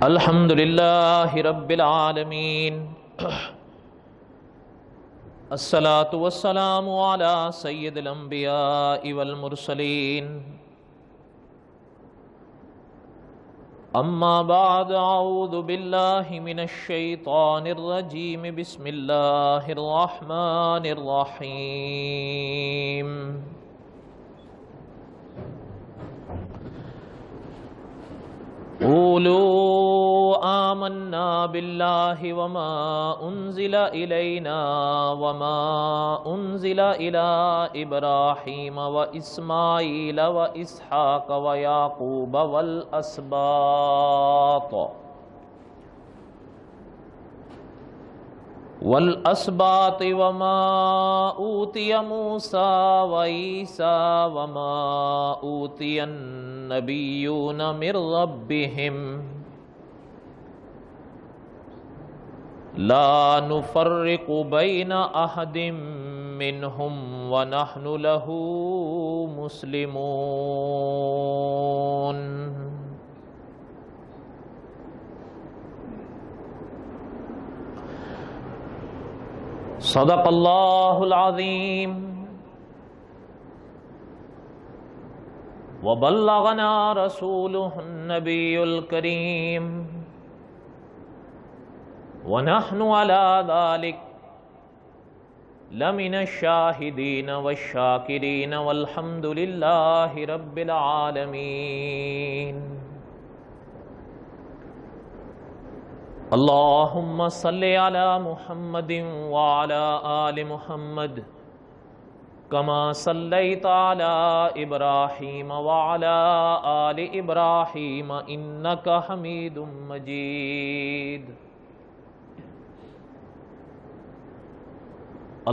الحمد للہ رب العالمین، الصلاة والسلام علی سید الانبیاء والمرسلین، اما بعد، اعوذ باللہ من الشیطان الرجیم، بسم اللہ الرحمن الرحیم۔ قولوا آمنا باللہ وما انزل الینا وما انزل الی ابراہیم واسماعیل واسحاق ویعقوب والاسباط وما اوتی موسیٰ وعیسیٰ وما اوتی النبیون من ربہم لا نفرق بین احد منہم ونحن لہ مسلمون۔ صدق اللہ العظیم وبلغنا رسولہ النبی الکریم ونحن علی ذلک لمن الشاہدین والشاکرین والحمد للہ رب العالمین۔ اللہم صلی علی محمد وعلی آل محمد کما صلیت علی ابراہیم وعلی آل ابراہیم انک حمید مجید۔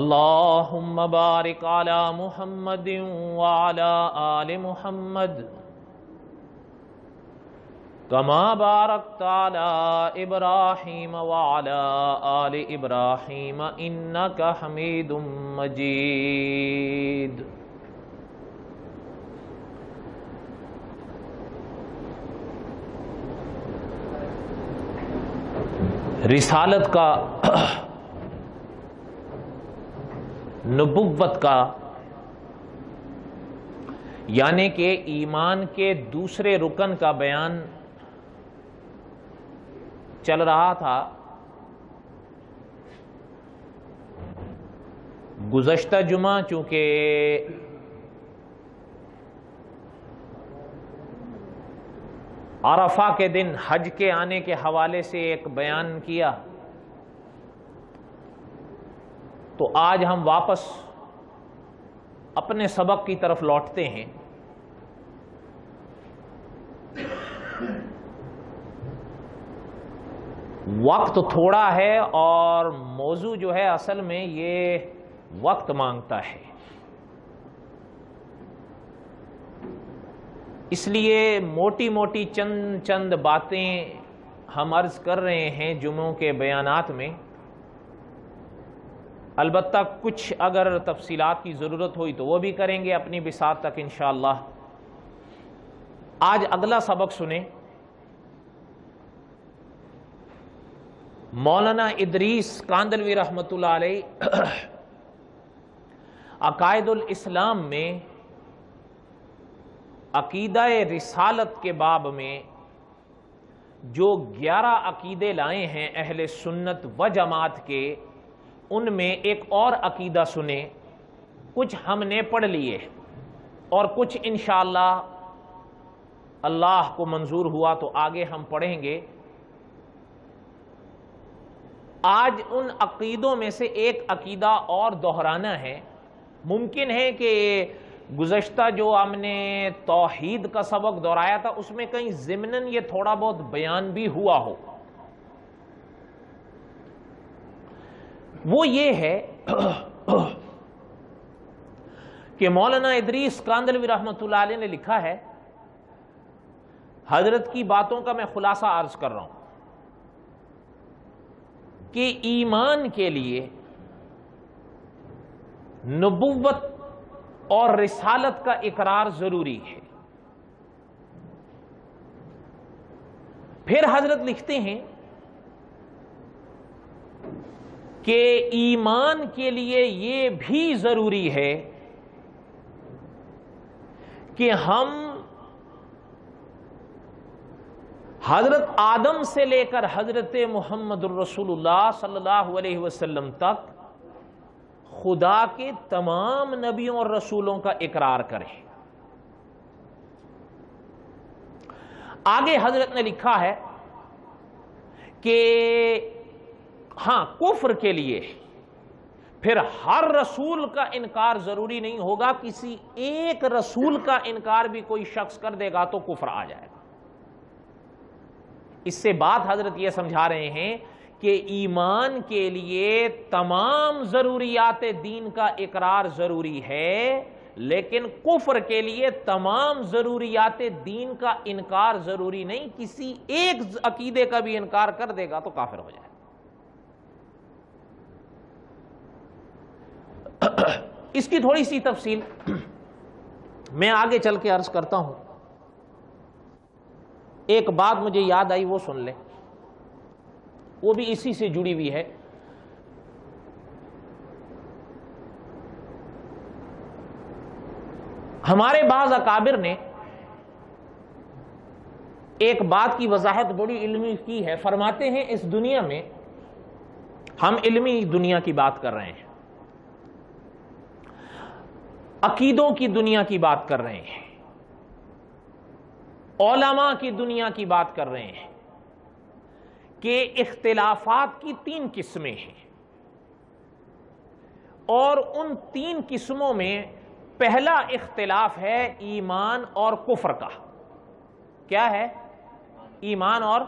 اللہم بارک علی محمد وعلی آل محمد کما بارکت علی ابراہیم وعلی آل ابراہیم انک حمید مجید۔ رسالت کا، نبوت کا، یعنی کہ ایمان کے دوسرے رکن کا بیان چل رہا تھا۔ گزشتہ جمعہ چونکہ عرفہ کے دن حج کے آنے کے حوالے سے ایک بیان کیا، تو آج ہم واپس اپنے سبق کی طرف لوٹتے ہیں۔ وقت تھوڑا ہے اور موضوع جو ہے اصل میں یہ وقت مانگتا ہے، اس لیے موٹی موٹی چند باتیں ہم عرض کر رہے ہیں جمعوں کے بیانات میں۔ البتہ کچھ اگر تفصیلات کی ضرورت ہوئی تو وہ بھی کریں گے اپنی بساط تک انشاءاللہ۔ آج اگلا سبق سنیں۔ مولانا ادریس کاندھلوی رحمۃ اللہ علیہ عقائد الاسلام میں عقیدہ رسالت کے باب میں جو 11 عقیدے لائے ہیں اہل سنت و جماعت کے، ان میں ایک اور عقیدہ سنیں۔ کچھ ہم نے پڑھ لیے اور کچھ انشاءاللہ اللہ کو منظور ہوا تو آگے ہم پڑھیں گے۔ آج ان عقیدوں میں سے ایک عقیدہ اور دہرانا ہے۔ ممکن ہے کہ گزشتہ جو ہم نے توحید کا سبق دہرایا تھا اس میں کہیں ضمناً یہ تھوڑا بہت بیان بھی ہوا ہو۔ وہ یہ ہے کہ مولانا ادریس کاندھلوی رحمۃ اللہ علیہ نے لکھا ہے، حضرت کی باتوں کا میں خلاصہ عرض کر رہا ہوں کہ ایمان کے لیے نبوت اور رسالت کا اقرار ضروری ہے۔ پھر حضرت لکھتے ہیں کہ ایمان کے لیے یہ بھی ضروری ہے کہ ہم حضرت آدم سے لے کر حضرت محمد الرسول اللہ صلی اللہ علیہ وسلم تک خدا کے تمام نبیوں اور رسولوں کا اقرار کریں۔ آگے حضرت نے لکھا ہے کہ ہاں کفر کے لیے پھر ہر رسول کا انکار ضروری نہیں ہوگا، کسی ایک رسول کا انکار بھی کوئی شخص کر دے گا تو کفر آ جائے گا۔ اس سے بات حضرت یہ سمجھا رہے ہیں کہ ایمان کے لیے تمام ضروریات دین کا اقرار ضروری ہے، لیکن کفر کے لیے تمام ضروریات دین کا انکار ضروری نہیں، کسی ایک عقیدے کا بھی انکار کر دے گا تو کافر ہو جائے۔ اس کی تھوڑی سی تفصیل میں آگے چل کے عرض کرتا ہوں۔ ایک بات مجھے یاد آئی، وہ سن لیں، وہ بھی اسی سے جڑی ہوئی ہے۔ ہمارے بعض اکابر نے ایک بات کی وضاحت بڑی علمی کی ہے، فرماتے ہیں اس دنیا میں ہم علمی دنیا کی بات کر رہے ہیں، عقیدوں کی دنیا کی بات کر رہے ہیں، علماء کی دنیا کی بات کر رہے ہیں کہ اختلافات کی 3 قسمیں ہیں، اور ان 3 قسموں میں پہلا اختلاف ہے ایمان اور کفر کا۔ کیا ہے؟ ایمان اور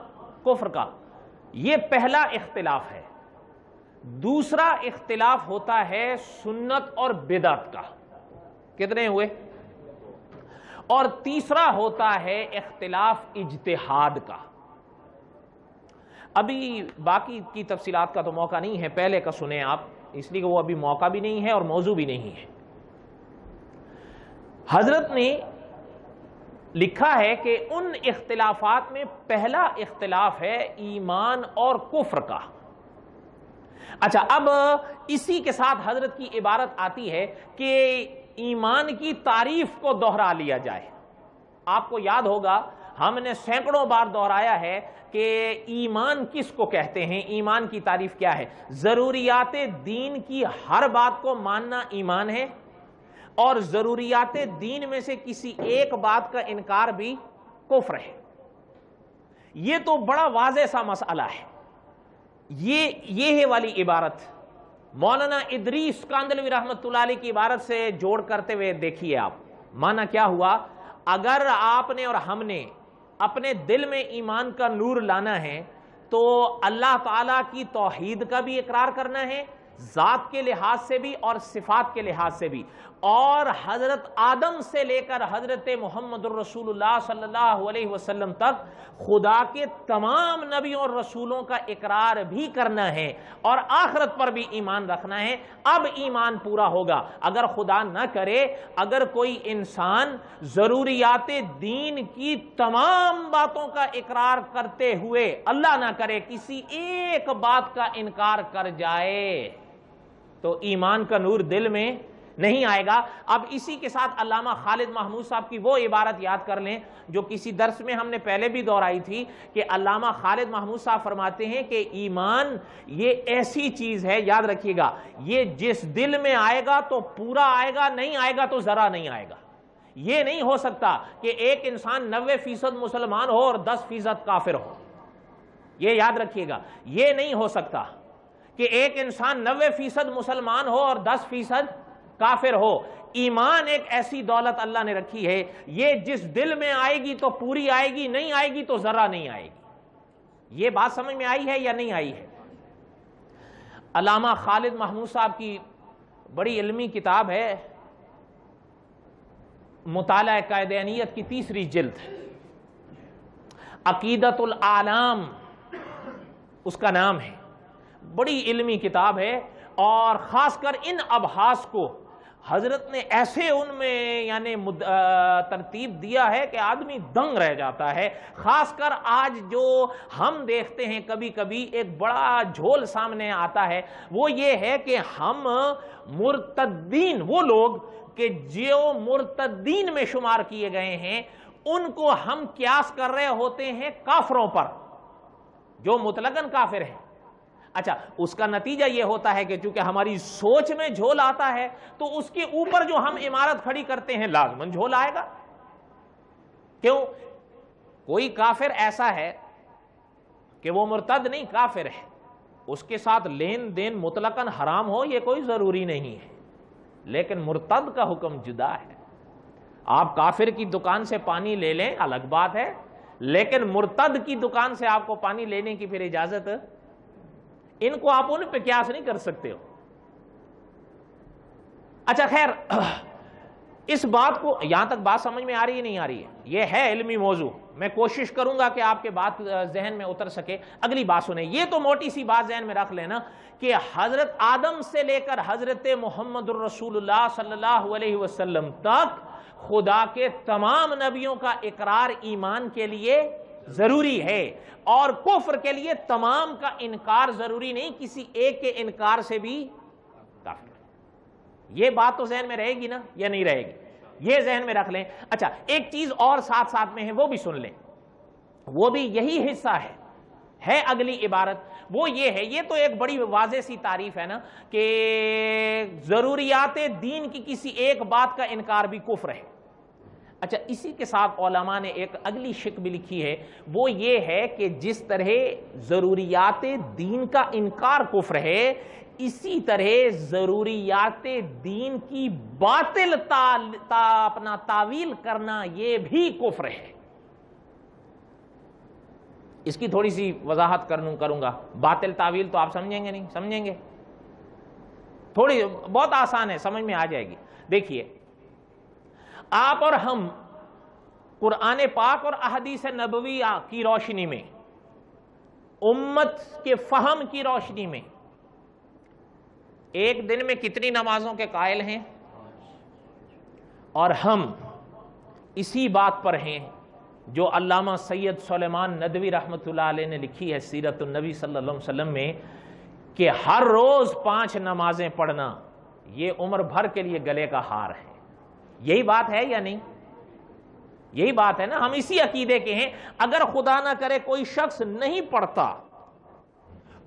کفر کا، یہ پہلا اختلاف ہے۔ دوسرا اختلاف ہوتا ہے سنت اور بدعت کا، کتنے ہوئے؟ اور تیسرا ہوتا ہے اختلاف اجتہاد کا۔ ابھی باقی کی تفصیلات کا تو موقع نہیں ہے، پہلے کا سنیں آپ، اس لیے کہ وہ ابھی موقع بھی نہیں ہے اور موضوع بھی نہیں ہے۔ حضرت نے لکھا ہے کہ ان اختلافات میں پہلا اختلاف ہے ایمان اور کفر کا۔ اچھا، اب اسی کے ساتھ حضرت کی عبارت آتی ہے کہ ایمان کی تعریف کو دوہرا لیا جائے۔ آپ کو یاد ہوگا ہم نے سینکڑوں بار دہرایا ہے کہ ایمان کس کو کہتے ہیں، ایمان کی تعریف کیا ہے۔ ضروریات دین کی ہر بات کو ماننا ایمان ہے، اور ضروریات دین میں سے کسی ایک بات کا انکار بھی کفر ہے۔ یہ تو بڑا واضح سا مسئلہ ہے۔ یہ ہے والی عبارت مولانا ادریس کاندلوی رحمۃ اللہ علیہ کی عبارت سے جوڑ کرتے ہوئے دیکھیے آپ، مانا کیا ہوا؟ اگر آپ نے اور ہم نے اپنے دل میں ایمان کا نور لانا ہے تو اللہ تعالیٰ کی توحید کا بھی اقرار کرنا ہے، ذات کے لحاظ سے بھی اور صفات کے لحاظ سے بھی، اور حضرت آدم سے لے کر حضرت محمد الرسول اللہ صلی اللہ علیہ وسلم تک خدا کے تمام نبیوں اور رسولوں کا اقرار بھی کرنا ہے، اور آخرت پر بھی ایمان رکھنا ہے۔ اب ایمان پورا ہوگا۔ اگر خدا نہ کرے، اگر کوئی انسان ضروریات دین کی تمام باتوں کا اقرار کرتے ہوئے اللہ نہ کرے کسی ایک بات کا انکار کر جائے تو ایمان کا نور دل میں نہیں آئے گا۔ اب اسی کے ساتھ علامہ خالد محمود صاحب کی وہ عبارت یاد کر لیں جو کسی درس میں ہم نے پہلے بھی دہرائی تھی، کہ علامہ خالد محمود صاحب فرماتے ہیں کہ ایمان یہ ایسی چیز ہے، یاد رکھیے گا، یہ جس دل میں آئے گا تو پورا آئے گا، نہیں آئے گا تو ذرا نہیں آئے گا۔ یہ نہیں ہو سکتا کہ ایک انسان 90% مسلمان ہو اور 10% کافر ہو، یہ یاد رکھیے گا، یہ نہیں ہو سکتا کہ ایک انسان 90% مسلمان ہو اور 10% کافر ہو۔ ایمان ایک ایسی دولت اللہ نے رکھی ہے، یہ جس دل میں آئے گی تو پوری آئے گی، نہیں آئے گی تو ذرا نہیں آئے گی۔ یہ بات سمجھ میں آئی ہے یا نہیں آئی ہے؟ علامہ خالد محمود صاحب کی بڑی علمی کتاب ہے مطالعہ قائدانیت کی 3 جلد، عقیدت العالم اس کا نام ہے، بڑی علمی کتاب ہے، اور خاص کر ان ابحاث کو حضرت نے ایسے ان میں یعنی ترتیب دیا ہے کہ آدمی دنگ رہ جاتا ہے. خاص کر آج جو ہم دیکھتے ہیں کبھی کبھی ایک بڑا جھول سامنے آتا ہے، وہ یہ ہے کہ ہم مرتدین، وہ لوگ کہ جو مرتدین میں شمار کیے گئے ہیں، ان کو ہم قیاس کر رہے ہوتے ہیں کافروں پر جو مطلقاً کافر ہیں. اچھا، اس کا نتیجہ یہ ہوتا ہے کہ چونکہ ہماری سوچ میں جھول آتا ہے تو اس کے اوپر جو ہم عمارت کھڑی کرتے ہیں لازماً جھول آئے گا. کیوں؟ کوئی کافر ایسا ہے کہ وہ مرتد نہیں، کافر ہے، اس کے ساتھ لین دین مطلقاً حرام ہو یہ کوئی ضروری نہیں ہے، لیکن مرتد کا حکم جدا ہے. آپ کافر کی دکان سے پانی لے لیں الگ بات ہے، لیکن مرتد کی دکان سے آپ کو پانی لینے کی پھر اجازت، ان کو آپ ان پہ قیاس نہیں کر سکتے ہو. اچھا خیر، اس بات کو یہاں تک بات سمجھ میں آ رہی ہے نہیں آ رہی ہے؟ یہ ہے علمی موضوع، میں کوشش کروں گا کہ آپ کے بات ذہن میں اتر سکے. اگلی بات سنیں، یہ تو موٹی سی بات ذہن میں رکھ لینا کہ حضرت آدم سے لے کر حضرت محمد الرسول اللہ صلی اللہ علیہ وسلم تک خدا کے تمام نبیوں کا اقرار ایمان کے لیے ضروری ہے، اور کفر کے لیے تمام کا انکار ضروری نہیں، کسی ایک کے انکار سے بھی کافر. یہ بات تو ذہن میں رہے گی نا یا نہیں رہے گی؟ یہ ذہن میں رکھ لیں. اچھا، ایک چیز اور ساتھ ساتھ میں ہے، وہ بھی سن لیں، وہ بھی یہی حصہ ہے اگلی عبارت. وہ یہ ہے، یہ تو ایک بڑی واضح سی تعریف ہے نا کہ ضروریات دین کی کسی ایک بات کا انکار بھی کفر ہے. اچھا، اسی کے ساتھ علماء نے ایک اگلی شک بھی لکھی ہے، وہ یہ ہے کہ جس طرح ضروریات دین کا انکار کفر ہے، اسی طرح ضروریات دین کی باطل اپنا تعویل کرنا یہ بھی کفر ہے. اس کی تھوڑی سی وضاحت کروں گا. باطل تعویل تو آپ سمجھیں گے نہیں؟ سمجھیں گے؟ تھوڑی بہت آسان ہے، سمجھ میں آ جائے گی. دیکھیے، آپ اور ہم قرآن پاک اور احادیث نبویہ کی روشنی میں، امت کے فہم کی روشنی میں، ایک دن میں کتنی نمازوں کے قائل ہیں؟ اور ہم اسی بات پر ہیں جو علامہ سید سلیمان ندوی رحمۃ اللہ علیہ نے لکھی ہے سیرت النبی صلی اللہ علیہ وسلم میں، کہ ہر روز 5 نمازیں پڑھنا یہ عمر بھر کے لیے گلے کا ہار ہے. یہی بات ہے یا نہیں؟ یہی بات ہے نا. ہم اسی عقیدے کے ہیں. اگر خدا نہ کرے کوئی شخص نہیں پڑھتا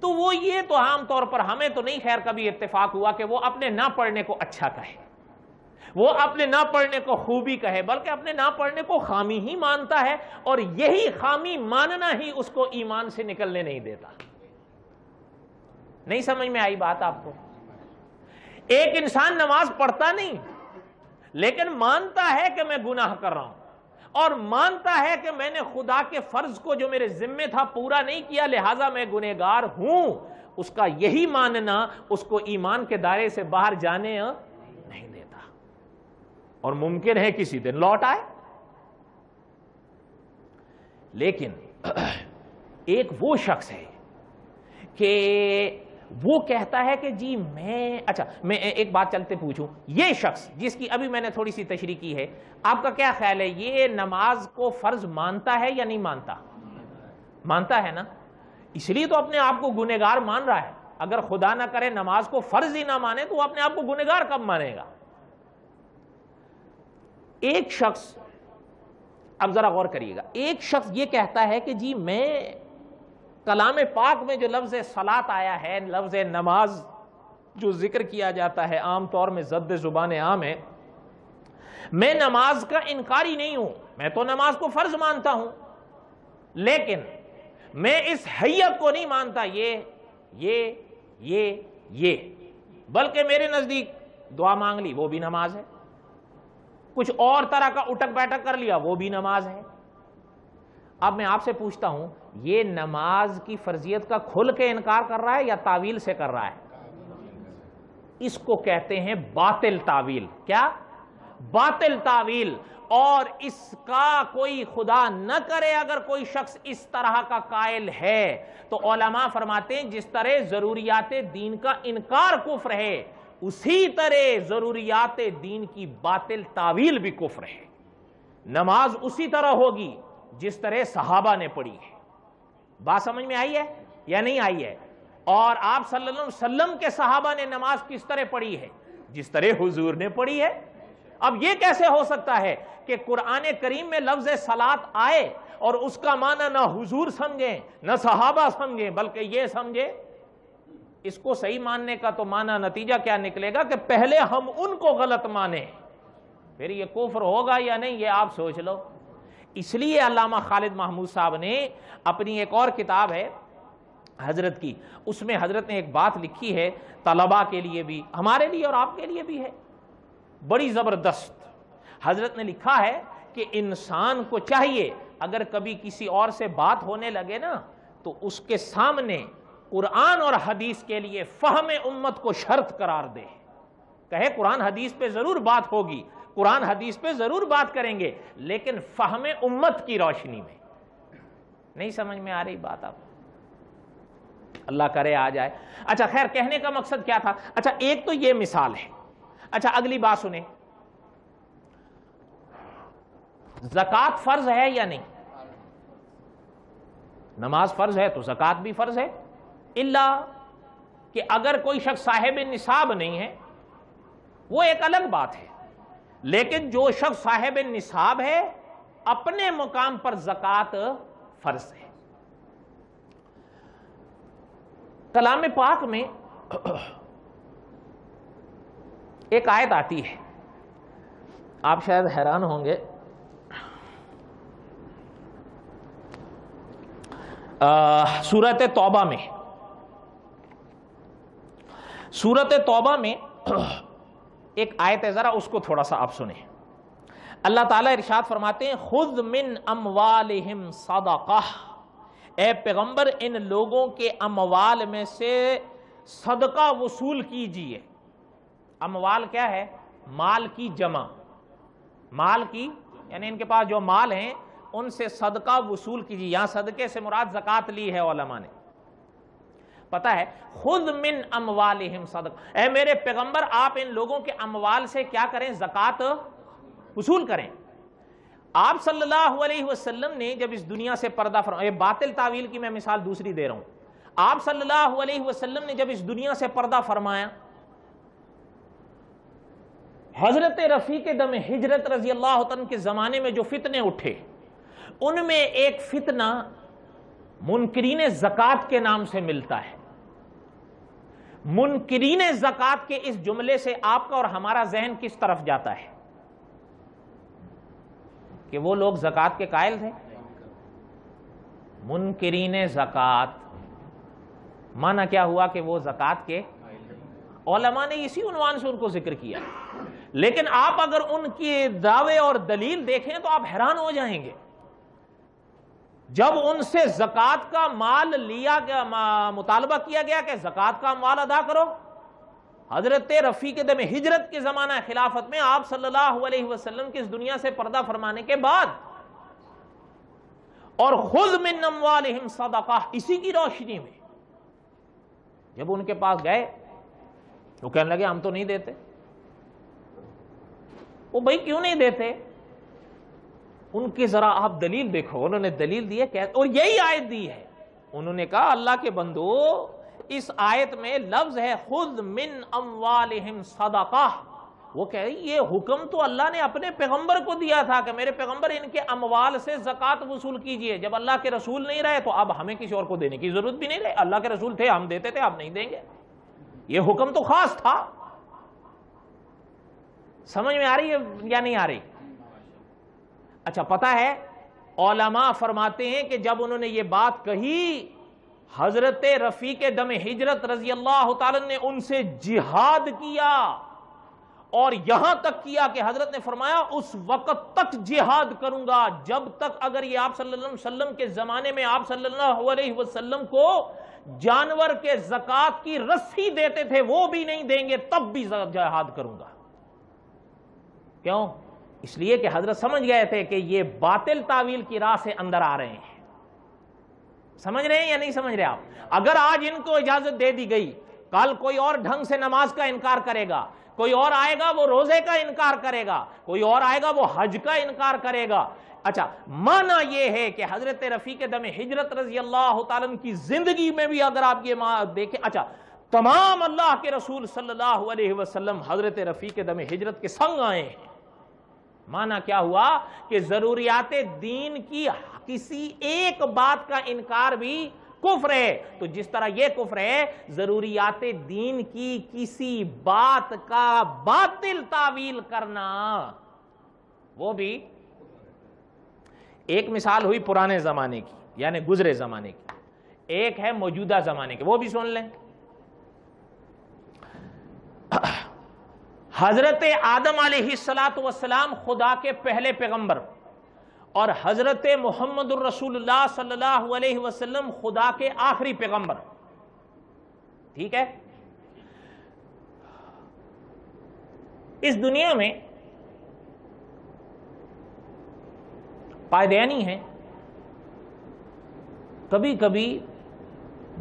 تو وہ یہ تو عام طور پر ہمیں تو نہیں خیر کبھی اتفاق ہوا کہ وہ اپنے نہ پڑھنے کو اچھا کہے، وہ اپنے نہ پڑھنے کو خوبی کہے، بلکہ اپنے نہ پڑھنے کو خامی ہی مانتا ہے، اور یہی خامی ماننا ہی اس کو ایمان سے نکلنے نہیں دیتا. نہیں سمجھ میں آئی بات آپ کو؟ ایک انسان نماز پڑھتا نہیں لیکن مانتا ہے کہ میں گناہ کر رہا ہوں، اور مانتا ہے کہ میں نے خدا کے فرض کو جو میرے ذمے تھا پورا نہیں کیا، لہٰذا میں گنہگار ہوں. اس کا یہی ماننا اس کو ایمان کے دائرے سے باہر جانے نہیں دیتا، اور ممکن ہے کسی دن لوٹ آئے. لیکن ایک وہ شخص ہے کہ وہ کہتا ہے کہ جی میں ایک بات چلتے پوچھوں، یہ شخص جس کی ابھی میں نے تھوڑی سی تشریح کی ہے، آپ کا کیا خیال ہے، یہ نماز کو فرض مانتا ہے یا نہیں مانتا؟ مانتا ہے نا. اس لیے تو اپنے آپ کو گنہگار مان رہا ہے. اگر خدا نہ کرے نماز کو فرض ہی نہ مانے تو وہ اپنے آپ کو گنہگار کب مانے گا؟ ایک شخص، اب ذرا غور کریے گا، ایک شخص یہ کہتا ہے کہ جی میں کلام پاک میں جو لفظ صلاۃ آیا ہے، لفظ نماز جو ذکر کیا جاتا ہے عام طور میں زد زبان عام ہے، میں نماز کا انکاری نہیں ہوں، میں تو نماز کو فرض مانتا ہوں، لیکن میں اس حیت کو نہیں مانتا یہ بلکہ میرے نزدیک دعا مانگ لی وہ بھی نماز ہے، کچھ اور طرح کا اٹک بیٹھک کر لیا وہ بھی نماز ہے. اب میں آپ سے پوچھتا ہوں، یہ نماز کی فرضیت کا کھل کے انکار کر رہا ہے یا تعویل سے کر رہا ہے؟ اس کو کہتے ہیں باطل تعویل. کیا؟ باطل تعویل. اور اس کا کوئی خدا نہ کرے اگر کوئی شخص اس طرح کا قائل ہے تو علماء فرماتے ہیں جس طرح ضروریات دین کا انکار کفر ہے، اسی طرح ضروریات دین کی باطل تعویل بھی کفر ہے۔ نماز اسی طرح ہوگی جس طرح صحابہ نے پڑھی ہے۔ بات سمجھ میں آئی ہے یا نہیں آئی ہے؟ اور آپ صلی اللہ علیہ وسلم کے صحابہ نے نماز کس طرح پڑھی ہے؟ جس طرح حضور نے پڑھی ہے۔ اب یہ کیسے ہو سکتا ہے کہ قرآن کریم میں لفظ صلاۃ آئے اور اس کا معنی نہ حضور سمجھیں نہ صحابہ سمجھیں بلکہ یہ سمجھے؟ اس کو صحیح ماننے کا تو معنی نتیجہ کیا نکلے گا کہ پہلے ہم ان کو غلط مانیں، پھر یہ کفر ہوگا یا نہیں یہ آپ سوچ لو۔ اس لیے علامہ خالد محمود صاحب نے اپنی ایک اور کتاب ہے حضرت کی، اس میں حضرت نے ایک بات لکھی ہے، طلباء کے لیے بھی، ہمارے لیے اور آپ کے لیے بھی ہے، بڑی زبردست۔ حضرت نے لکھا ہے کہ انسان کو چاہیے اگر کبھی کسی اور سے بات ہونے لگے نا تو اس کے سامنے قرآن اور حدیث کے لیے فہم امت کو شرط قرار دے، کہے قرآن حدیث پہ ضرور بات ہوگی، قرآن حدیث پہ ضرور بات کریں گے، لیکن فہم امت کی روشنی میں۔ نہیں سمجھ میں آ رہی بات آپ؟ اللہ کرے آ جائے۔ اچھا خیر، کہنے کا مقصد کیا تھا؟ اچھا ایک تو یہ مثال ہے۔ اچھا اگلی بات سنیں، زکوٰۃ فرض ہے یا نہیں؟ نماز فرض ہے تو زکوٰۃ بھی فرض ہے، الا کہ اگر کوئی شخص صاحب نصاب نہیں ہے وہ ایک الگ بات ہے، لیکن جو شخص صاحب نصاب ہے اپنے مقام پر زکوٰۃ فرض ہے۔ کلام پاک میں ایک آیت آتی ہے، آپ شاید حیران ہوں گے، سورۃ توبہ میں، سورۃ توبہ میں ایک آیت ہے، ذرا اس کو تھوڑا سا آپ سنیں۔ اللہ تعالیٰ ارشاد فرماتے ہیں خذ من اموالہم صدقہ، اے پیغمبر ان لوگوں کے اموال میں سے صدقہ وصول کیجئے۔ اموال کیا ہے؟ مال کی جمع، مال کی یعنی ان کے پاس جو مال ہیں ان سے صدقہ وصول کیجئے۔ یہاں صدقے سے مراد زکوٰۃ لی ہے علماء نے، پتہ ہے خذ من اموالہم صدقہ، اے میرے پیغمبر آپ ان لوگوں کے اموال سے کیا کریں؟ زکوٰۃ وصول کریں۔ آپ صلی اللہ علیہ وسلم نے جب اس دنیا سے پردہ فرمایا، باطل تعویل کی میں مثال دوسری دے رہا ہوں، آپ صلی اللہ علیہ وسلم نے جب اس دنیا سے پردہ فرمایا، حضرت رفیق دم ہجرت رضی اللہ عنہ کے زمانے میں جو فتنے اٹھے ان میں ایک فتنہ منکرین زکوٰۃ کے نام سے ملتا ہے۔ منکرین زکوٰۃ کے اس جملے سے آپ کا اور ہمارا ذہن کس طرف جاتا ہے؟ کہ وہ لوگ زکوٰۃ کے قائل تھے؟ منکرین زکوٰۃ معنی کیا ہوا؟ کہ وہ زکوٰۃ کے، علماء نے اسی عنوان سے ان کو ذکر کیا، لیکن آپ اگر ان کے دعوے اور دلیل دیکھیں تو آپ حیران ہو جائیں گے۔ جب ان سے زکوٰۃ کا مال لیا گیا، مطالبہ کیا گیا کہ زکوٰۃ کا مال ادا کرو، حضرت رفیق دم ہجرت کے زمانہ خلافت میں آپ صلی اللہ علیہ وسلم کی اس دنیا سے پردہ فرمانے کے بعد، اور خذ من اموالہم صدقہ، اسی کی روشنی میں جب ان کے پاس گئے تو کہنے لگے ہم تو نہیں دیتے۔ وہ بھائی کیوں نہیں دیتے؟ ان کی ذرا آپ دلیل دیکھو، انہوں نے دلیل دی ہے اور یہی آیت دی ہے۔ انہوں نے کہا اللہ کے بندو اس آیت میں لفظ ہے خذ من اموالہم صدقہ، وہ کہہ رہی یہ حکم تو اللہ نے اپنے پیغمبر کو دیا تھا کہ میرے پیغمبر ان کے اموال سے زکوٰۃ وصول کیجئے۔ جب اللہ کے رسول نہیں رہے تو اب ہمیں کسی اور کو دینے کی ضرورت بھی نہیں رہی، اللہ کے رسول تھے ہم دیتے تھے، اب نہیں دیں گے، یہ حکم تو خاص تھا۔ سمجھ میں آ رہی ہے یا نہیں آ رہی؟ اچھا پتہ ہے علماء فرماتے ہیں کہ جب انہوں نے یہ بات کہی، حضرت رفیق دم ہجرت رضی اللہ تعالی نے ان سے جہاد کیا، اور یہاں تک کیا کہ حضرت نے فرمایا اس وقت تک جہاد کروں گا جب تک اگر یہ آپ صلی اللہ علیہ وسلم کے زمانے میں آپ صلی اللہ علیہ وسلم کو جانور کے زکوٰۃ کی رسی دیتے تھے وہ بھی نہیں دیں گے تب بھی جہاد کروں گا۔ کیوں؟ اس لیے کہ حضرت سمجھ گئے تھے کہ یہ باطل تعویل کی راہ سے اندر آ رہے ہیں۔ سمجھ رہے ہیں یا نہیں سمجھ رہے آپ؟ اگر آج ان کو اجازت دے دی گئی کل کوئی اور ڈھنگ سے نماز کا انکار کرے گا، کوئی اور آئے گا وہ روزے کا انکار کرے گا، کوئی اور آئے گا وہ حج کا انکار کرے گا۔ اچھا، معنی یہ ہے کہ حضرت رفیق دم ہجرت رضی اللہ تعالیٰ عنہ کی زندگی میں بھی اگر آپ یہ دیکھیں، اچھا تمام اللہ کے رسول صلی اللہ علیہ وسلم حضرت رفیق دم ہجرت کے سنگ آئے ہیں۔ معنی کیا ہوا کہ ضروریات دین کی کسی ایک بات کا انکار بھی کفر ہے، تو جس طرح یہ کفر ہے ضروریات دین کی کسی بات کا باطل تعویل کرنا، وہ بھی۔ ایک مثال ہوئی پرانے زمانے کی یعنی گزرے زمانے کی، ایک ہے موجودہ زمانے کی، وہ بھی سن لیں۔ حضرت آدم علیہ السلام خدا کے پہلے پیغمبر اور حضرت محمد الرسول اللہ صلی اللہ علیہ وسلم خدا کے آخری پیغمبر، ٹھیک ہے؟ اس دنیا میں قائدینی ہیں، کبھی کبھی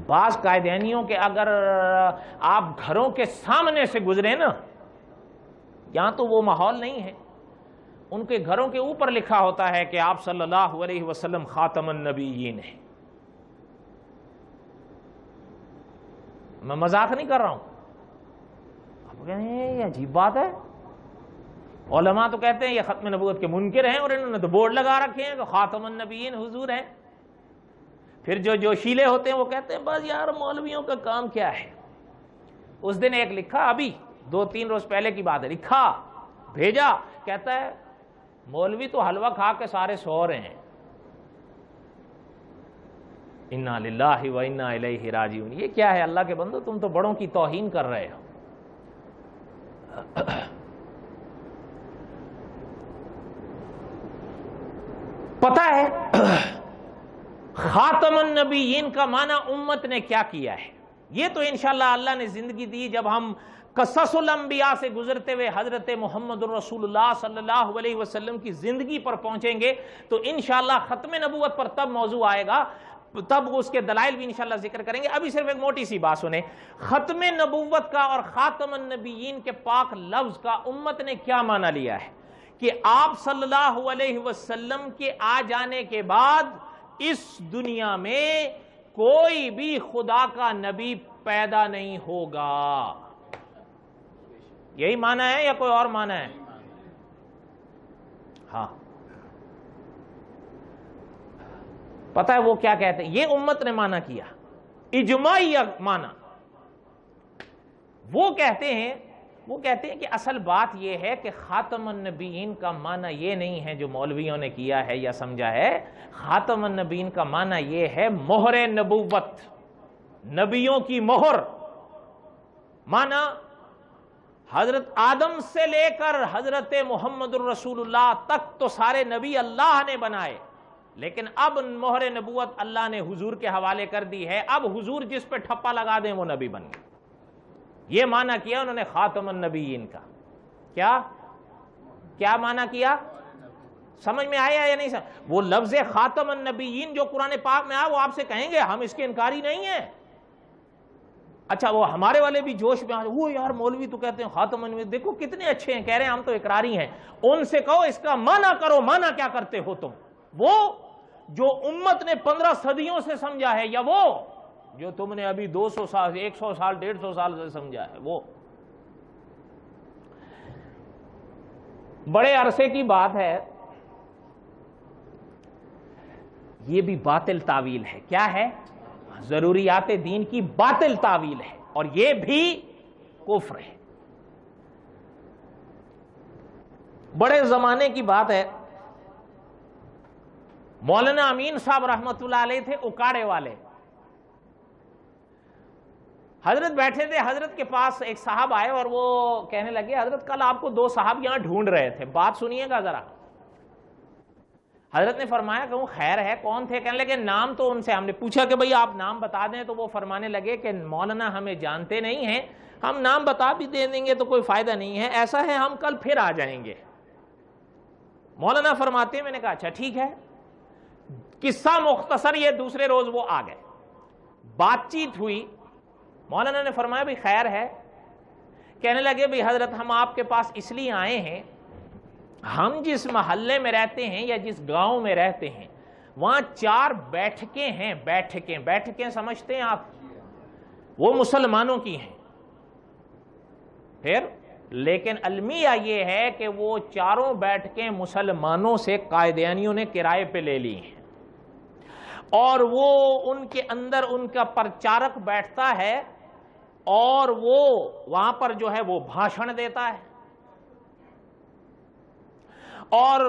بعض قائدینیوں کے اگر آپ گھروں کے سامنے سے گزرے نا، یہاں تو وہ ماحول نہیں ہے، ان کے گھروں کے اوپر لکھا ہوتا ہے کہ آپ صلی اللہ علیہ وسلم خاتم النبیین ہیں۔ میں مذاق نہیں کر رہا ہوں، آپ کہتے ہیں یہ عجیب بات ہے، علماء تو کہتے ہیں یہ ختم نبوت کے منکر ہیں اور انہوں نے تو بورڈ لگا رکھے ہیں کہ خاتم النبیین حضور ہیں۔ پھر جو جوشیلے ہوتے ہیں وہ کہتے ہیں بس یار مولویوں کا کام کیا ہے۔ اس دن ایک لکھا، ابھی 2-3 روز پہلے کی بات ہے، لکھا بھیجا، کہتا ہے مولوی تو حلوہ کھا کے سارے سو رہے ہیں، انا للہ و انا الیہ راجعون۔ یہ کیا ہے اللہ کے بندو، تم تو بڑوں کی توہین کر رہے ہو۔ پتہ ہے خاتم النبیین کا معنی امت نے کیا کیا ہے؟ یہ تو انشاءاللہ اللہ نے زندگی دی، جب ہم قصص الانبیاء سے گزرتے ہوئے حضرت محمد الرسول اللہ صلی اللہ علیہ وسلم کی زندگی پر پہنچیں گے تو انشاءاللہ ختم نبوت پر تب موضوع آئے گا، تب اس کے دلائل بھی انشاءاللہ ذکر کریں گے۔ ابھی صرف ایک موٹی سی بات سنیں، ختم نبوت کا اور خاتم النبیین کے پاک لفظ کا امت نے کیا معنی لیا ہے کہ آپ صلی اللہ علیہ وسلم کے آ جانے کے بعد اس دنیا میں کوئی بھی خدا کا نبی پیدا نہیں ہوگا۔ یہی معنی ہے یا کوئی اور معنی ہے؟ ہاں، پتہ ہے وہ کیا کہتے ہیں؟ یہ امت نے معنی کیا اجماعی معنی۔ وہ کہتے ہیں کہ اصل بات یہ ہے کہ خاتم النبیین کا معنی یہ نہیں ہے جو مولویوں نے کیا ہے یا سمجھا ہے۔ خاتم النبیین کا معنی یہ ہے مہر نبوت، نبیوں کی مہر۔ معنی حضرت آدم سے لے کر حضرت محمد الرسول اللہ تک تو سارے نبی اللہ نے بنائے، لیکن اب مہر نبوت اللہ نے حضور کے حوالے کر دی ہے، اب حضور جس پہ ٹھپا لگا دیں وہ نبی بن گئے۔ یہ معنی کیا انہوں نے خاتم النبیین کا۔ کیا معنی کیا؟ سمجھ میں آیا یا نہیں سمجھ؟ وہ لفظ خاتم النبیین جو قرآن پاک میں آیا وہ آپ سے کہیں گے ہم اس کے انکاری نہیں ہیں۔ اچھا، وہ ہمارے والے بھی جوش میں آئے، وہ یار مولوی تو کہتے ہیں خاتم النبیین، دیکھو کتنے اچھے ہیں، کہہ رہے ہیں ہم تو اقراری ہیں۔ ان سے کہو اس کا معنی کرو، معنی کیا کرتے ہو تم؟ وہ جو امت نے 15 صدیوں سے سمجھا ہے یا وہ جو تم نے ابھی 200 سال 100 سال 150 سال سے سمجھا ہے؟ وہ بڑے عرصے کی بات ہے، یہ بھی باطل تعویل ہے۔ کیا ہے؟ ضروریات دین کی باطل تعویل ہے، اور یہ بھی کفر ہے۔ بڑے زمانے کی بات ہے، مولانا امین صاحب رحمت اللہ علیہ تھے، اکاڑے والے۔ حضرت بیٹھے تھے، حضرت کے پاس ایک صاحب آئے اور وہ کہنے لگے حضرت کل آپ کو 2 صاحب یہاں ڈھونڈ رہے تھے، بات سنیے گا ذرا۔ حضرت نے فرمایا کہ وہ خیر ہے، کون تھے؟ کہنے لگے نام تو ان سے ہم نے پوچھا کہ بھئی آپ نام بتا دیں، تو وہ فرمانے لگے کہ مولانا ہمیں جانتے نہیں ہیں، ہم نام بتا بھی دے دیں گے تو کوئی فائدہ نہیں ہے، ایسا ہے ہم کل پھر آ جائیں گے۔ مولانا فرماتے ہیں، میں نے کہا اچھا ٹھیک ہے۔ قصہ مختصر، یہ دوسرے روز وہ آ گئے، بات چیت ہوئی، مولانا نے فرمایا بھی خیر ہے. کہنے لگے بھی حضرت ہم آپ کے پاس اس لیے آئے ہیں, ہم جس محلے میں رہتے ہیں یا جس گاؤں میں رہتے ہیں وہاں 4 بیٹھکیں ہیں. بیٹھکیں سمجھتے ہیں آپ؟ وہ مسلمانوں کی ہیں. پھر لیکن المیہ یہ ہے کہ وہ 4 بیٹھکیں مسلمانوں سے قائدیانیوں نے کرائے پہ لے لی ہیں, اور وہ ان کے اندر ان کا پرچارک بیٹھتا ہے اور وہ وہاں پر جو ہے وہ بھاشن دیتا ہے, اور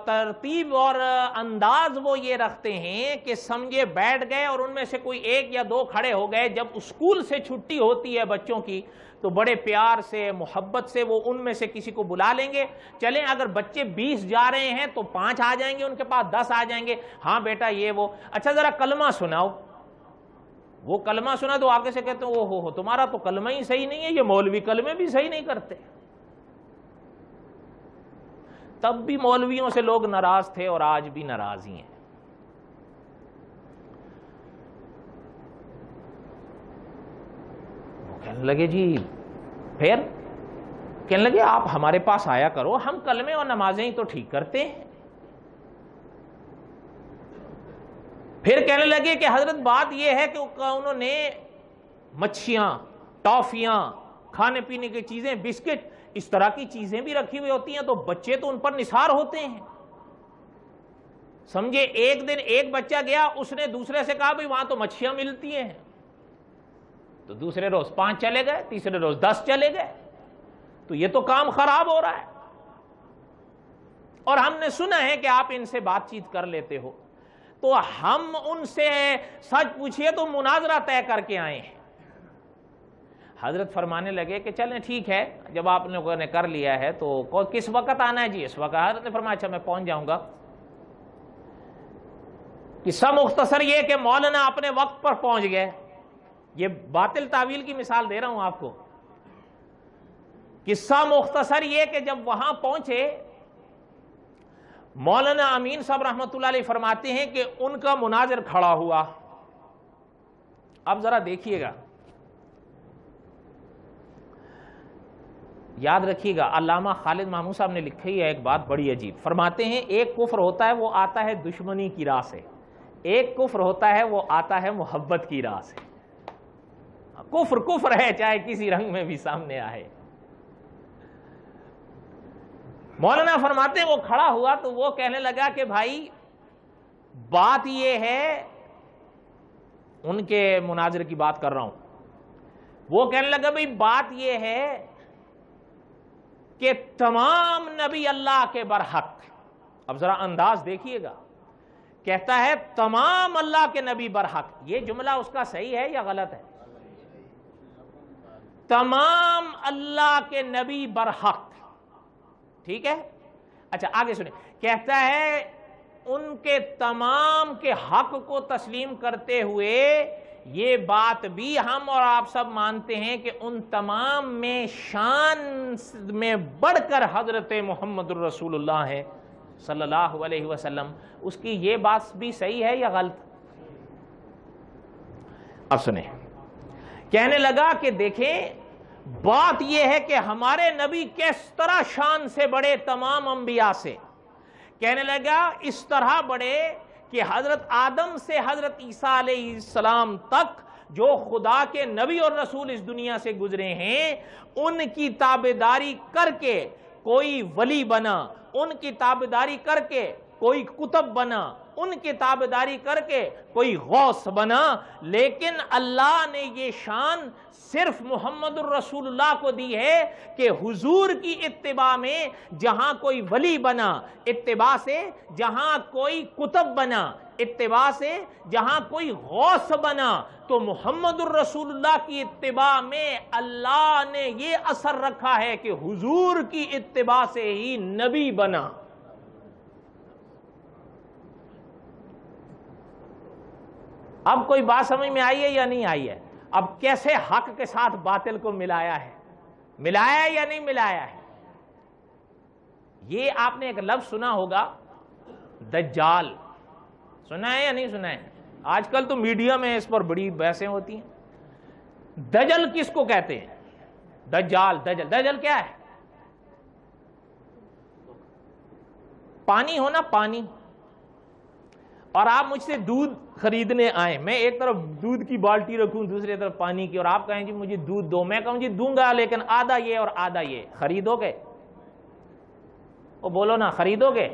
ترتیب اور انداز وہ یہ رکھتے ہیں کہ سمجھے بیٹھ گئے اور ان میں سے کوئی 1 یا 2 کھڑے ہو گئے. جب اسکول سے چھٹی ہوتی ہے بچوں کی تو بڑے پیار سے محبت سے وہ ان میں سے کسی کو بلا لیں گے. چلیں اگر بچے 20 جا رہے ہیں تو 5 آ جائیں گے, ان کے پاس 10 آ جائیں گے. ہاں بیٹا یہ وہ, اچھا ذرا کلمہ سناؤ. وہ کلمہ سنا تو آگے سے کہتے ہیں او ہو تمہارا تو کلمہ ہی صحیح نہیں ہے, یہ مولوی کلمے بھی صحیح نہیں کرتے. تب بھی مولویوں سے لوگ ناراض تھے اور آج بھی ناراض ہی ہیں. وہ کہنے لگے جی, پھر کہنے لگے آپ ہمارے پاس آیا کرو, ہم کلمے اور نمازیں ہی تو ٹھیک کرتے ہیں. پھر کہنے لگے کہ حضرت بات یہ ہے کہ انہوں نے مچھیاں, ٹافیاں, کھانے پینے کی چیزیں, بسکٹ, اس طرح کی چیزیں بھی رکھی ہوئی ہوتی ہیں تو بچے تو ان پر نثار ہوتے ہیں. سمجھے ایک دن ایک بچہ گیا, اس نے دوسرے سے کہا بھئی وہاں تو مچھیاں ملتی ہیں, تو دوسرے روز 5 چلے گئے, تیسرے روز 10 چلے گئے. تو یہ تو کام خراب ہو رہا ہے. اور ہم نے سنا ہے کہ آپ ان سے بات چیت کر لیتے ہو, تو ہم ان سے سچ پوچھئے تو مناظرہ طے کر کے آئے ہیں. حضرت فرمانے لگے کہ چلیں ٹھیک ہے, جب آپ لوگوں نے کر لیا ہے تو کس وقت آنا ہے؟ جی اس وقت. حضرت نے فرمایا اچھا میں پہنچ جاؤں گا. قصہ مختصر یہ کہ مولانا اپنے وقت پر پہنچ گئے. یہ باطل تعویل کی مثال دے رہا ہوں آپ کو. قصہ مختصر یہ کہ جب وہاں پہنچے, مولانا امین صاحب رحمۃ اللہ علیہ فرماتے ہیں کہ ان کا مناظر کھڑا ہوا. اب ذرا دیکھیے گا, یاد رکھیے گا, علامہ خالد محمود صاحب نے لکھی ہے ایک بات بڑی عجیب. فرماتے ہیں ایک کفر ہوتا ہے وہ آتا ہے دشمنی کی راہ سے, ایک کفر ہوتا ہے وہ آتا ہے محبت کی راہ سے. کفر کفر ہے چاہے کسی رنگ میں بھی سامنے آئے. مولانا فرماتے ہیں وہ کھڑا ہوا تو وہ کہنے لگا کہ بھائی بات یہ ہے, ان کے مناظر کی بات کر رہا ہوں. وہ کہنے لگا بھائی بات یہ ہے کہ تمام نبی اللہ کے برحق. اب ذرا انداز دیکھیے گا, کہتا ہے تمام اللہ کے نبی برحق. یہ جملہ اس کا صحیح ہے یا غلط ہے؟ تمام اللہ کے نبی برحق, ٹھیک ہے. اچھا آگے سنیں, کہتا ہے ان کے تمام کے حق کو تسلیم کرتے ہوئے یہ بات بھی ہم اور آپ سب مانتے ہیں کہ ان تمام میں شان میں بڑھ کر حضرت محمد الرسول اللہ ہے صلی اللہ علیہ وسلم. اس کی یہ بات بھی صحیح ہے یا غلط؟ اب سنیں, کہنے لگا کہ دیکھیں بات یہ ہے کہ ہمارے نبی کس طرح شان سے بڑے تمام انبیاء سے. کہنے لگا اس طرح بڑے کہ حضرت آدم سے حضرت عیسیٰ علیہ السلام تک جو خدا کے نبی اور رسول اس دنیا سے گزرے ہیں, ان کی تابعداری کر کے کوئی ولی بنا, ان کی تابعداری کر کے کوئی قطب بنا, ان کی تابعداری کر کے کوئی غوث بنا, لیکن اللہ نے یہ شان صرف محمد الرسول اللہ کو دی ہے کہ حضور کی اتباع میں جہاں کوئی ولی بنا, اتباع سے جہاں کوئی قطب بنا, اتباع سے جہاں کوئی غوث بنا, تو محمد الرسول اللہ کی اتباع میں اللہ نے یہ اثر رکھا ہے کہ حضور کی اتباع سے ہی نبی بنا. اب کوئی بات سمجھ میں آئی ہے یا نہیں آئی ہے؟ اب کیسے حق کے ساتھ باطل کو ملایا ہے, ملایا ہے یا نہیں ملایا ہے؟ یہ آپ نے ایک لفظ سنا ہوگا دجال, سنا ہے یا نہیں سنا ہے؟ آج کل تو میڈیا میں اس پر بڑی بحثیں ہوتی ہیں. دجل کس کو کہتے ہیں؟ دجال، دجل کیا ہے؟ پانی ہونا، پانی. اور آپ مجھ سے دودھ خریدنے آئیں، میں ایک طرف دودھ کی بالٹی رکھوں، دوسری طرف پانی کی، اور آپ کہیں جی مجھے دودھ دو، میں کہوں جی دوں گا لیکن آدھا یہ اور آدھا یہ، خریدو گے؟ وہ بولو نا، خریدو گے؟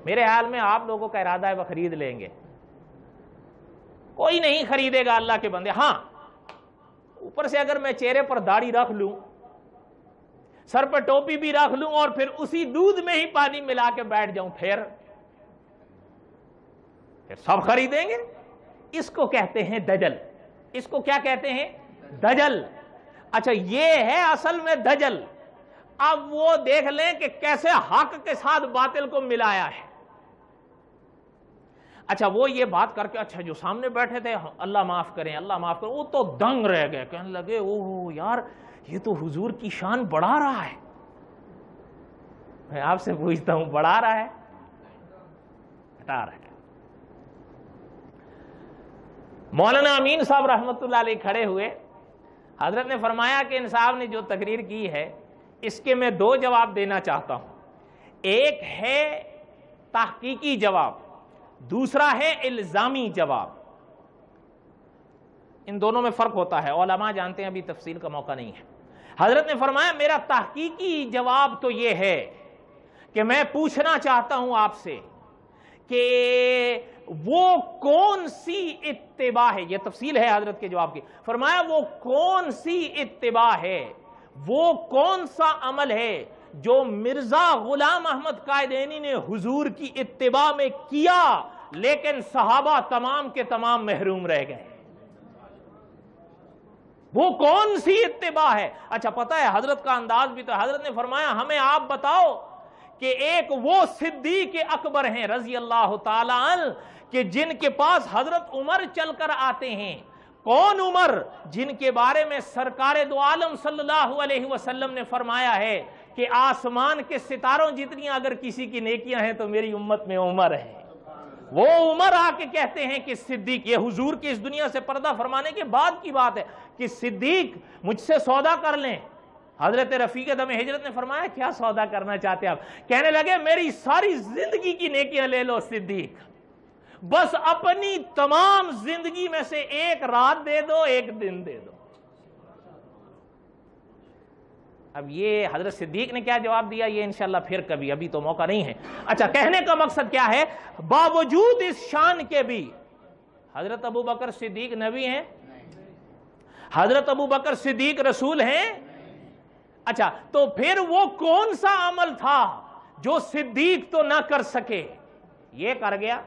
میرے حال میں آپ لوگوں کا ارادہ ہے وہ خرید لیں گے. کوئی نہیں خریدے گا اللہ کے بندے. ہاں، اوپر سے اگر میں چہرے پر داڑھی رکھ لوں، سر پر ٹوپی بھی رکھ لوں، اور پھر اسی دودھ میں ہی پانی ملا کے بیٹھ جاؤں، پھر سب خریدیں گے. اس کو کہتے ہیں دجل. اس کو کیا کہتے ہیں؟ دجل. اچھا، یہ ہے اصل میں دجل. اب وہ دیکھ لیں کہ کیسے حق کے ساتھ باطل کو ملایا ہے. اچھا، وہ یہ بات کر کے، اچھا جو سامنے بیٹھے تھے اللہ معاف کریں اللہ معاف کریں، وہ تو دنگ رہ گئے، کہنے لگے اوہ یار یہ تو حضور کی شان بڑھا رہا ہے. میں آپ سے پوچھتا ہوں، بڑھا رہا ہے؟ گھٹا رہا ہے. مولانا امین صاحب رحمۃ اللہ علیہ کھڑے ہوئے، حضرت نے فرمایا کہ ان صاحب نے جو تقریر کی ہے اس کے میں دو جواب دینا چاہتا ہوں. ایک ہے تحقیقی جواب، دوسرا ہے الزامی جواب. ان دونوں میں فرق ہوتا ہے، علماء جانتے ہیں، ابھی تفصیل کا موقع نہیں ہے. حضرت نے فرمایا میرا تحقیقی جواب تو یہ ہے کہ میں پوچھنا چاہتا ہوں آپ سے کہ وہ کون سی اتباع ہے. یہ تفصیل ہے حضرت کے جواب کی. فرمایا وہ کون سی اتباع ہے، وہ کون سا عمل ہے جو مرزا غلام احمد قائدینی نے حضور کی اتباع میں کیا لیکن صحابہ تمام کے تمام محروم رہ گئے. وہ کون سی اتباع ہے؟ اچھا پتہ ہے حضرت کا انداز بھی تو. حضرت نے فرمایا ہمیں آپ بتاؤ کہ ایک وہ صدیق اکبر ہیں رضی اللہ تعالی عنہ کہ جن کے پاس حضرت عمر چل کر آتے ہیں. کون عمر؟ جن کے بارے میں سرکار دو عالم صلی اللہ علیہ وسلم نے فرمایا ہے کہ آسمان کے ستاروں جتنی اگر کسی کی نیکیاں ہیں تو میری امت میں عمر ہے. وہ عمر آ کے کہتے ہیں کہ صدیق، یہ حضور کی اس دنیا سے پردہ فرمانے کے بعد کی بات ہے، کہ صدیق مجھ سے سودا کر لیں. حضرت رفیق دم ہجرت نے فرمایا کیا سودا کرنا چاہتے آپ؟ کہنے لگے میری ساری زندگی کی نیکیاں لے لو صدیق، بس اپنی تمام زندگی میں سے ایک رات دے دو، ایک دن دے دو. اب یہ حضرت صدیق نے کیا جواب دیا یہ انشاءاللہ پھر کبھی، ابھی تو موقع نہیں ہے. اچھا، کہنے کا مقصد کیا ہے؟ باوجود اس شان کے بھی حضرت ابو بکر صدیق نبی ہیں؟ حضرت ابو بکر صدیق رسول ہیں؟ اچھا، تو پھر وہ کون سا عمل تھا جو صدیق تو نہ کر سکے، یہ کر گیا.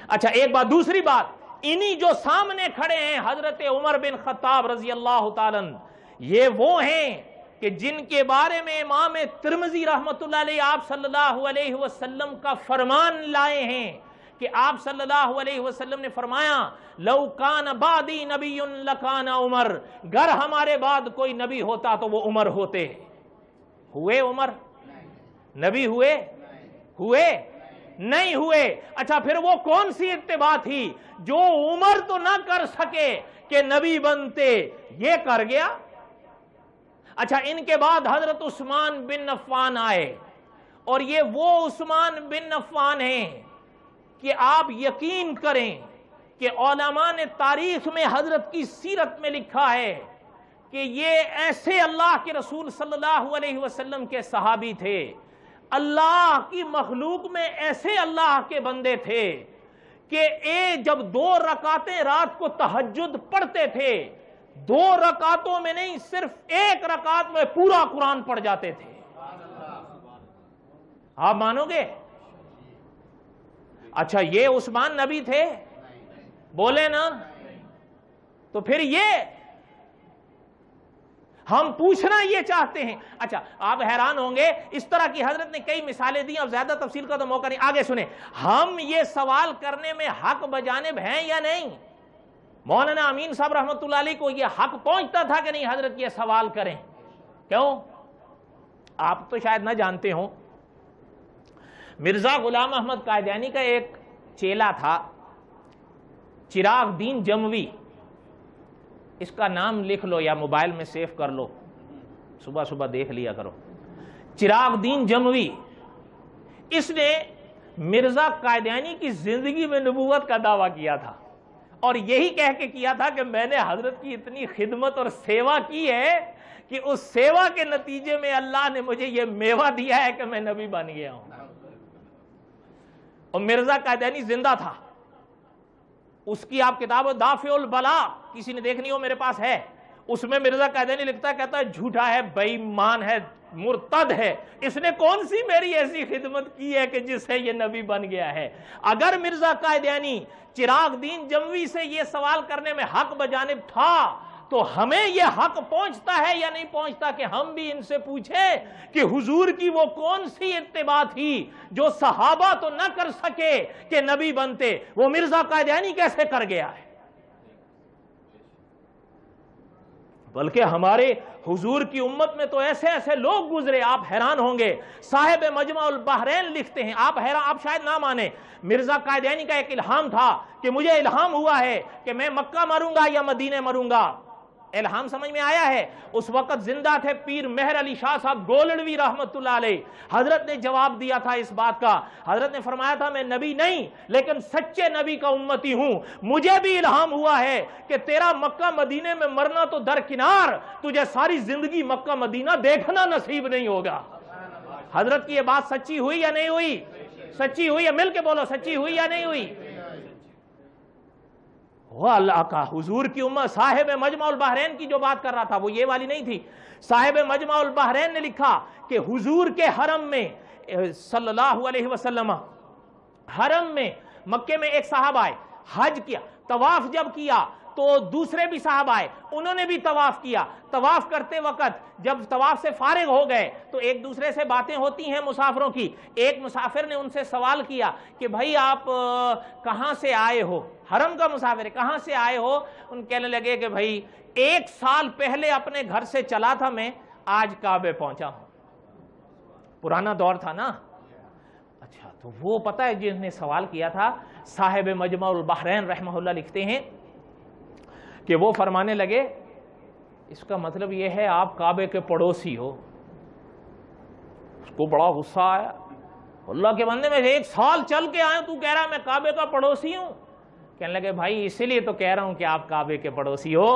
اچھا ایک بات. دوسری بات، انہی جو سامنے کھڑے ہیں حضرت عمر بن خطاب رضی اللہ تعالیٰ عنہ، یہ وہ ہیں کہ جن کے بارے میں امام ترمذی رحمۃ اللہ علیہ آپ صلی اللہ علیہ وسلم کا فرمان لائے ہیں کہ آپ صلی اللہ علیہ وسلم نے فرمایا لو کان بعدی نبی لکان عمر، گر ہمارے بعد کوئی نبی ہوتا تو وہ عمر ہوتے. ہوئے عمر؟ نبی ہوئے؟ ہوئے نہیں ہوئے. اچھا پھر وہ کون سی اتباع تھی جو عمر تو نہ کر سکے کہ نبی بنتے، یہ کر گیا. اچھا ان کے بعد حضرت عثمان بن عفان آئے، اور یہ وہ عثمان بن عفان ہیں کہ آپ یقین کریں کہ علماء نے تاریخ میں حضرت کی سیرت میں لکھا ہے کہ یہ ایسے اللہ کے رسول صلی اللہ علیہ وسلم کے صحابی تھے، اللہ کی مخلوق میں ایسے اللہ کے بندے تھے کہ جب 2 رکعتیں رات کو تہجد پڑھتے تھے، 2 رکعتوں میں نہیں صرف 1 رکعت میں پورا قرآن پڑھ جاتے تھے. آپ مانو گے؟ اچھا یہ عثمان نبی تھے؟ بولے نا. تو پھر یہ ہم پوچھنا یہ چاہتے ہیں. اچھا آپ حیران ہوں گے، اس طرح کی حضرت نے کئی مثالیں دی، اب زیادہ تفصیل کا تو موقع نہیں، آگے سنیں. ہم یہ سوال کرنے میں حق بجانب ہیں یا نہیں؟ مولانا امین صاحب رحمۃ اللہ علیہ کو یہ حق پہنچتا تھا کہ نہیں حضرت یہ سوال کریں؟ کیوں؟ آپ تو شاید نہ جانتے ہوں، مرزا غلام احمد قائدینی کا ایک چیلا تھا چراغ دین جموی. اس کا نام لکھ لو یا موبائل میں سیو کر لو، صبح صبح دیکھ لیا کرو، چراغ دین جموی، اس نے مرزا قادیانی کی زندگی میں نبوت کا دعویٰ کیا تھا، اور یہی کہہ کے کیا تھا کہ میں نے حضرت کی اتنی خدمت اور سیوا کی ہے کہ اس سیوا کے نتیجے میں اللہ نے مجھے یہ میوہ دیا ہے کہ میں نبی بن گیا ہوں۔ اور مرزا قادیانی زندہ تھا، اس کی آپ کتاب دافع البلا کسی نے دیکھنی ہو، میرے پاس ہے، اس میں مرزا قادیانی لکھتا ہے، کہتا ہے جھوٹا ہے، بے ایمان ہے، مرتد ہے، اس نے کون سی میری ایسی خدمت کی ہے کہ جس سے یہ نبی بن گیا ہے۔ اگر مرزا قادیانی چراغ دین جموی سے یہ سوال کرنے میں حق بجانب تھا تو ہمیں یہ حق پہنچتا ہے یا نہیں پہنچتا کہ ہم بھی ان سے پوچھیں کہ حضور کی وہ کون سی اتباع تھی جو صحابہ تو نہ کر سکے کہ نبی بنتے، وہ مرزا قادیانی کیسے کر گیا ہے؟ بلکہ ہمارے حضور کی امت میں تو ایسے ایسے لوگ گزرے، آپ حیران ہوں گے۔ صاحب مجمع البحرین لکھتے ہیں، آپ شاید نہ مانیں، مرزا قادیانی کا ایک الہام تھا کہ مجھے الہام ہوا ہے کہ میں مکہ مروں گا یا مدینے مروں گا۔ الہام سمجھ میں آیا ہے؟ اس وقت زندہ تھے پیر مہر علی شاہ صاحب گولڑوی رحمت اللہ علیہ۔ حضرت نے جواب دیا تھا اس بات کا، حضرت نے فرمایا تھا میں نبی نہیں لیکن سچے نبی کا امتی ہوں، مجھے بھی الہام ہوا ہے کہ تیرا مکہ مدینے میں مرنا تو درکنار، تجھے ساری زندگی مکہ مدینہ دیکھنا نصیب نہیں ہوگا۔ حضرت کی یہ بات سچی ہوئی یا نہیں ہوئی؟ سچی ہوئی ہے، مل کے بولو، سچی ہوئی یا نہیں ہوئی؟ وہ اللہ کا حضور کی امت، صاحب مجمع البحرین کی جو بات کر رہا تھا وہ یہ والی نہیں تھی۔ صاحب مجمع البحرین نے لکھا کہ حضور کے حرم میں صلی اللہ علیہ وسلم، حرم میں مکے میں ایک صاحب آئے، حج کیا، طواف جب کیا تو دوسرے بھی صاحب آئے، انہوں نے بھی طواف کیا، طواف کرتے وقت جب طواف سے فارغ ہو گئے تو ایک دوسرے سے باتیں ہوتی ہیں مسافروں کی۔ ایک مسافر نے ان سے سوال کیا کہ بھائی آپ کہاں سے آئے ہو؟ حرم کا مسافر ہے، کہاں سے آئے ہو؟ ان کہنے لگے کہ بھائی 1 سال پہلے اپنے گھر سے چلا تھا میں، آج کعبے پہنچا ہوں۔ پرانا دور تھا نا۔ اچھا، تو وہ پتہ ہے جس نے سوال کیا تھا، صاحب مجمع البحرین رحمہ اللہ لکھتے ہیں کہ وہ فرمانے لگے اس کا مطلب یہ ہے آپ کعبے کے پڑوسی ہو۔ اس کو بڑا غصہ آیا، اللہ کے بندے میں 1 سال چل کے آئے تو کہہ رہا میں کعبے کا پڑوسی ہوں؟ کہنے لگے بھائی اسی لیے تو کہہ رہا ہوں کہ آپ کعبے کے پڑوسی ہو۔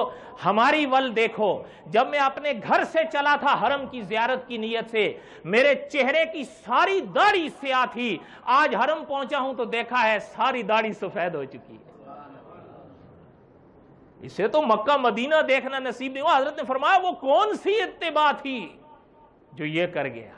ہماری ول دیکھو، جب میں اپنے گھر سے چلا تھا حرم کی زیارت کی نیت سے، میرے چہرے کی ساری داڑھی سیاہ تھی، آج حرم پہنچا ہوں تو دیکھا ہے ساری داڑھی سفید ہو چکی ہے۔ اسے تو مکہ مدینہ دیکھنا نصیب نہیں ہوا۔ حضرت نے فرمایا وہ کون سی اتباع تھی جو یہ کر گیا؟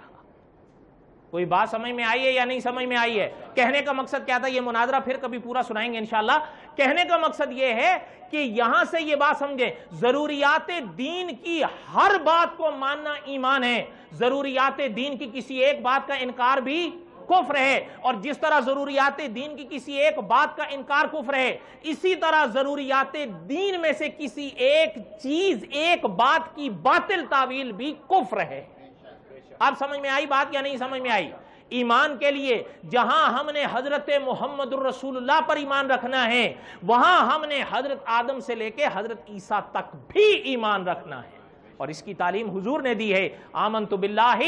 کوئی بات سمجھ میں آئی ہے یا نہیں سمجھ میں آئی ہے؟ کہنے کا مقصد کیا تھا؟ یہ مناظرہ پھر کبھی پورا سنائیں گے انشاءاللہ۔ کہنے کا مقصد یہ ہے کہ یہاں سے یہ بات سمجھیں، ضروریات دین کی ہر بات کو ماننا ایمان ہے، ضروریات دین کی کسی ایک بات کا انکار بھی کفر ہے، اور جس طرح ضروریات دین کی کسی ایک بات کا انکار کفر ہے، اسی طرح ضروریات دین میں سے کسی ایک چیز، ایک بات کی باطل تعویل بھی کفر ہے۔ آپ سمجھ میں آئی بات یا نہیں سمجھ میں آئی؟ ایمان کے لیے جہاں ہم نے حضرت محمد الرسول اللہ پر ایمان رکھنا ہے، وہاں ہم نے حضرت آدم سے لے کے حضرت عیسیٰ تک بھی ایمان رکھنا ہے، اور اس کی تعلیم حضور نے دی ہے، آمنت باللہ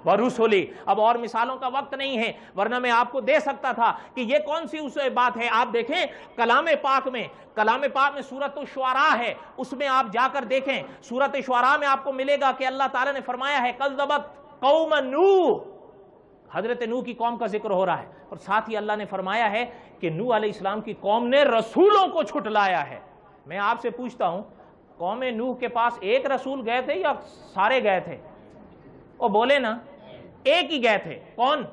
ورسلہ۔ اب اور مثالوں کا وقت نہیں ہے، ورنہ میں آپ کو دے سکتا تھا کہ یہ کون سی اس بات ہے۔ آپ دیکھیں کلام پاک میں سورۃ الشعراء ہے، اس میں آپ جا کر دیکھیں، سورۃ شعراء میں آپ کو ملے گا کہ اللہ تعالیٰ نے فرمایا ہے کذبت قوم نوح، حضرت نوح کی قوم کا ذکر ہو رہا ہے، اور ساتھ ہی اللہ نے فرمایا ہے کہ نوح علیہ السلام کی قوم نے رسولوں کو چھٹلایا ہے۔ میں آپ سے پوچھتا ہوں، قوم نوح کے پاس ایک رسول گئے تھے یا سارے گئے تھے؟ وہ بولے نا، ایک ہی گئے تھے، کون؟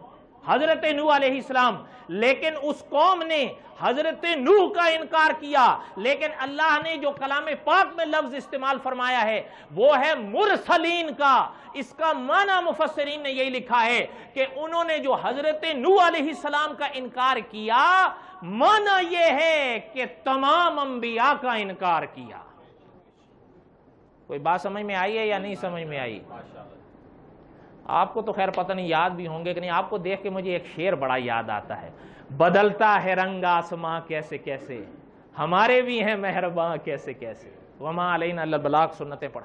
حضرت نوح علیہ السلام۔ لیکن اس قوم نے حضرت نوح کا انکار کیا، لیکن اللہ نے جو کلام پاک میں لفظ استعمال فرمایا ہے وہ ہے مرسلین کا۔ اس کا معنی مفسرین نے یہی لکھا ہے کہ انہوں نے جو حضرت نوح علیہ السلام کا انکار کیا، معنی یہ ہے کہ تمام انبیاء کا انکار کیا۔ کوئی بات سمجھ میں آئی ہے یا نہیں سمجھ میں آئی؟ آپ کو تو خیر پتہ نہیں یاد بھی ہوں گے کہ نہیں، آپ کو دیکھ کے مجھے ایک شعر بڑا یاد آتا ہے، بدلتا ہے رنگ آسماں کیسے کیسے، ہمارے بھی ہیں مہرباں کیسے کیسے۔ وما علینا الا البلاغ سنتیں پڑھ